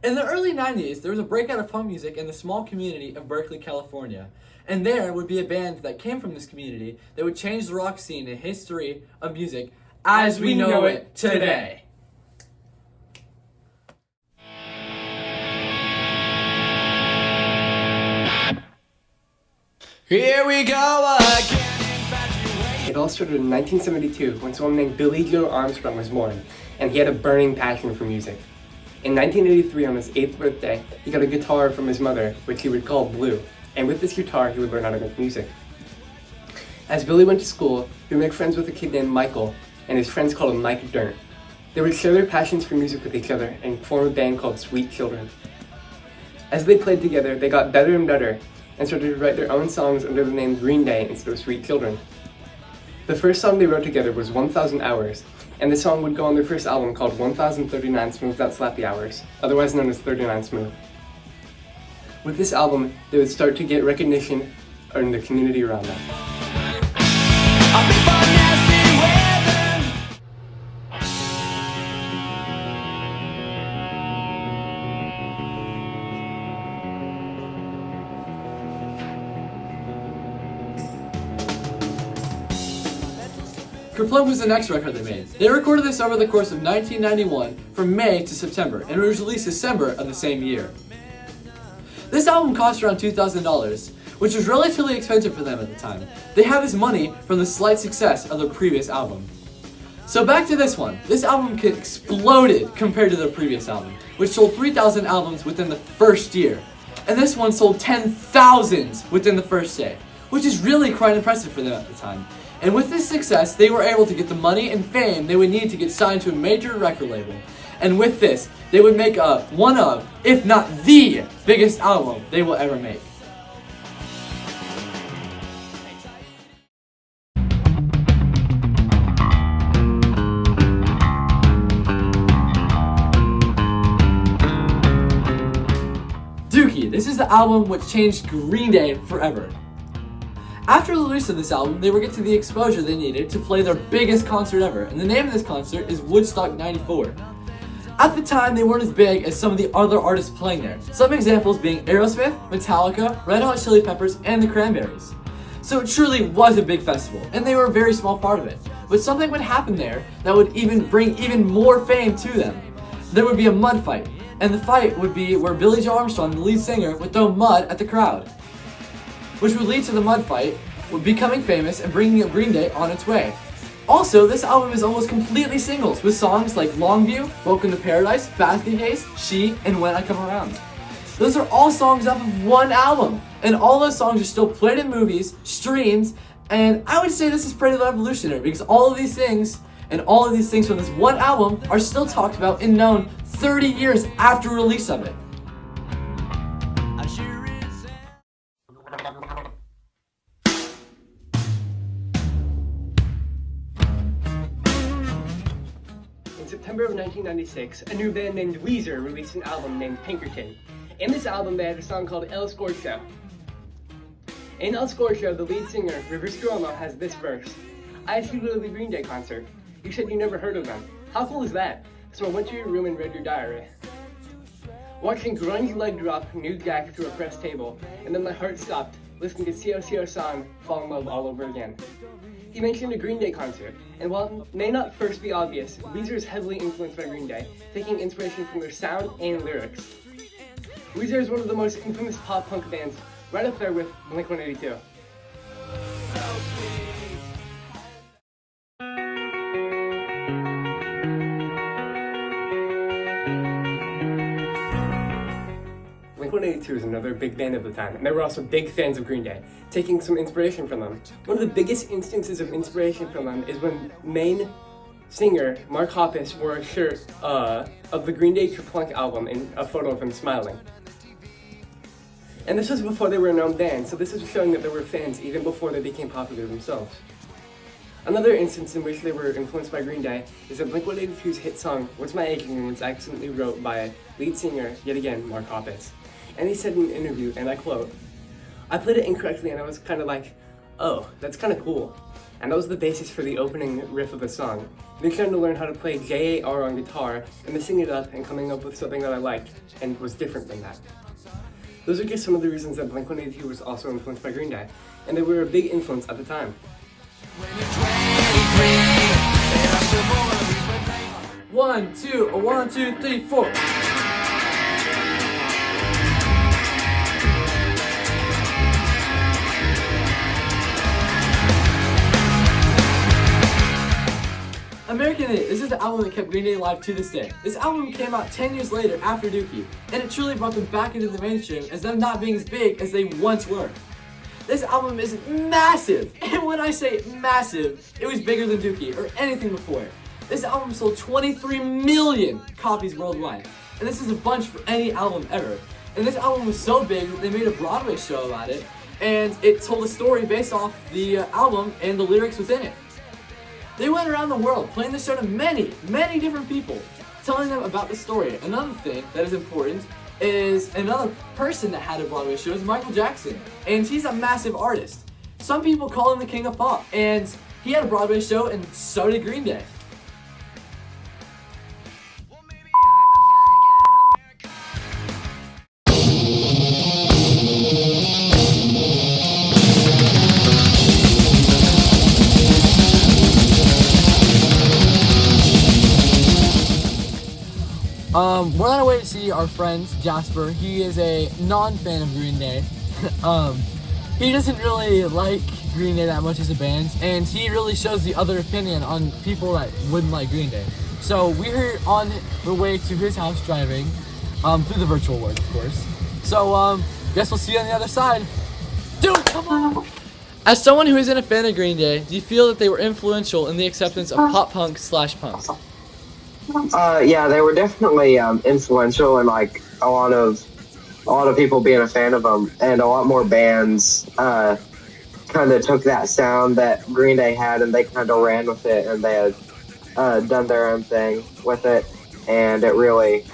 In the early 90s, there was a breakout of punk music in the small community of Berkeley, California. And there would be a band that came from this community that would change the rock scene and history of music as we know it today. Here we go again. It all started in 1972 when someone named Billy Joe Armstrong was born, and he had a burning passion for music. In 1983, on his 8th birthday, he got a guitar from his mother, which he would call Blue, and with this guitar he would learn how to make music. As Billy went to school, he would make friends with a kid named Michael, and his friends called him Mike Dirnt. They would share their passions for music with each other and form a band called Sweet Children. As they played together, they got better and better, and started to write their own songs under the name Green Day instead of Sweet Children. The first song they wrote together was 1,000 Hours, and the song would go on their first album called 1039 Smoothed Out Slappy Hours, otherwise known as 39 Smooth. With this album, they would start to get recognition in the community around them. Kerplunk was the next record they made. They recorded this over the course of 1991 from May to September, and it was released December of the same year. This album cost around $2,000, which was relatively expensive for them at the time. They had this money from the slight success of their previous album. So back to this one. This album exploded compared to their previous album, which sold 3,000 albums within the first year. And this one sold 10,000 within the first day, which is really quite impressive for them at the time. And with this success, they were able to get the money and fame they would need to get signed to a major record label. And with this, they would make one of, if not the biggest album they will ever make. Dookie, this is the album which changed Green Day forever. After the release of this album, they would get to the exposure they needed to play their biggest concert ever, and the name of this concert is Woodstock 94. At the time, they weren't as big as some of the other artists playing there, some examples being Aerosmith, Metallica, Red Hot Chili Peppers, and the Cranberries. So it truly was a big festival, and they were a very small part of it. But something would happen there that would bring even more fame to them. There would be a mud fight, and the fight would be where Billy Joe Armstrong, the lead singer, would throw mud at the crowd, which would lead to the mud fight, becoming famous and bringing Green Day on its way. Also, this album is almost completely singles, with songs like Longview, Welcome to Paradise, Basket Case, She, and When I Come Around. Those are all songs off of one album, and all those songs are still played in movies, streams, and I would say this is pretty revolutionary because all of these things from this one album are still talked about and known 30 years after release of it. In September of 1996, a new band named Weezer released an album named Pinkerton. In this album, they had a song called El Scorcho. In El Scorcho, the lead singer, Rivers Cuomo, has this verse. I asked you to go to the Green Day concert. You said you never heard of them. How cool is that? So I went to your room and read your diary. Watching grunge leg drop New Jack to a pressed table, and then my heart stopped, listening to C.O.C.O. song, Fall in Love All Over Again. He mentioned a Green Day concert, and while it may not first be obvious, Weezer is heavily influenced by Green Day, taking inspiration from their sound and lyrics. Weezer is one of the most infamous pop-punk bands, right up there with Blink-182. Blink-182 is another big band of the time, and they were also big fans of Green Day, taking some inspiration from them. One of the biggest instances of inspiration from them is when main singer Mark Hoppus wore a shirt of the Green Day Kerplunk album and a photo of him smiling. And this was before they were a known band, so this is showing that they were fans even before they became popular themselves. Another instance in which they were influenced by Green Day is that Blink-182's hit song, What's My Age Again, was accidentally wrote by lead singer, yet again, Mark Hoppus. And he said in an interview, and I quote, I played it incorrectly and I was kind of like, oh, that's kind of cool. and that was the basis for the opening riff of the song. Then starting to learn how to play J-A-R on guitar, and to sing it up and coming up with something that I liked, and was different than that. Those are just some of the reasons that Blink-182 was also influenced by Green Day, and they were a big influence at the time. One, two, three, four. American Idiot. This is the album that kept Green Day alive to this day. This album came out 10 years later after Dookie, and it truly brought them back into the mainstream as them not being as big as they once were. This album is massive, and when I say massive, it was bigger than Dookie or anything before it. This album sold 23 million copies worldwide, and this is a bunch for any album ever. And this album was so big that they made a Broadway show about it, and it told a story based off the album and the lyrics within it. They went around the world playing the show to many, many different people, telling them about the story. Another thing that is important is another person that had a Broadway show is Michael Jackson, and he's a massive artist. Some people call him the king of pop, and he had a Broadway show, and so did Green Day. We're on our way to see our friend Jasper. He is a non-fan of Green Day. He doesn't really like Green Day that much as a band, and he really shows the other opinion on people that wouldn't like Green Day. So we're on the way to his house driving, through the virtual world, of course. So, guess we'll see you on the other side. Dude, come on! As someone who isn't a fan of Green Day, do you feel that they were influential in the acceptance of pop-punk/punk? Yeah, they were definitely influential in like a lot of people being a fan of them, and a lot more bands kind of took that sound that Green Day had and they kind of ran with it, and they had done their own thing with it, and it really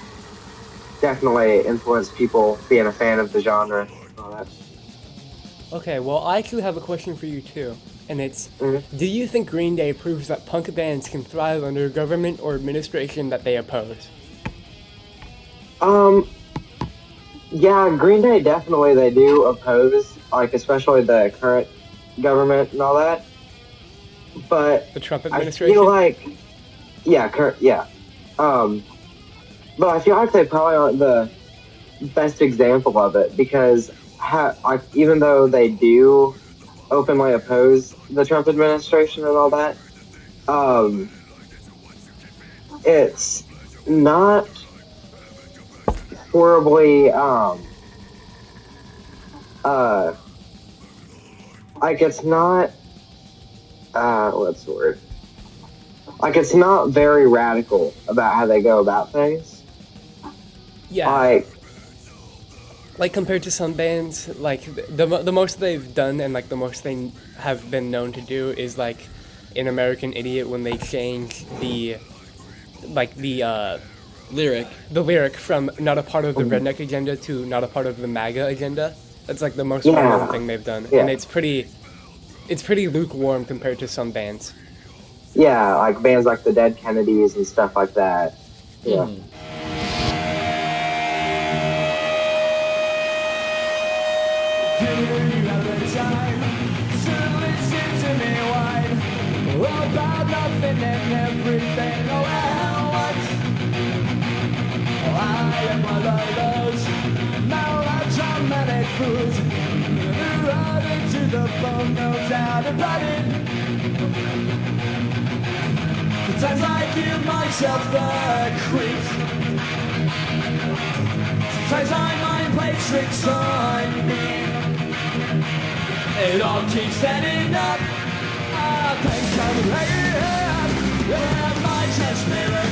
definitely influenced people being a fan of the genre and all that. Okay, well, I actually have a question for you too. And it's, do you think Green Day proves that punk bands can thrive under government or administration that they oppose? Yeah, Green Day definitely they do oppose, like especially the current government and all that. But The Trump administration? I feel like, yeah. But I feel like they probably aren't the best example of it, because like even though they do openly oppose the Trump administration and all that, it's not horribly like it's not what's the word, like it's not very radical about how they go about things. Yeah. Like compared to some bands, like the most they've done and like the most they have been known to do is like in American Idiot, when they change the lyric from not a part of the redneck agenda to not a part of the MAGA agenda. That's like the most well-known thing they've done, and it's pretty lukewarm compared to some bands. Yeah, like bands like the Dead Kennedys and stuff like that. Yeah. About nothing and everything. Oh, well, what? I am one of those melodramatic fools, rotted to the bone, no doubt about it. Sometimes I give myself the creeps. Sometimes my mind plays tricks on me. It all keeps adding up. Things come right here, my chest mirror.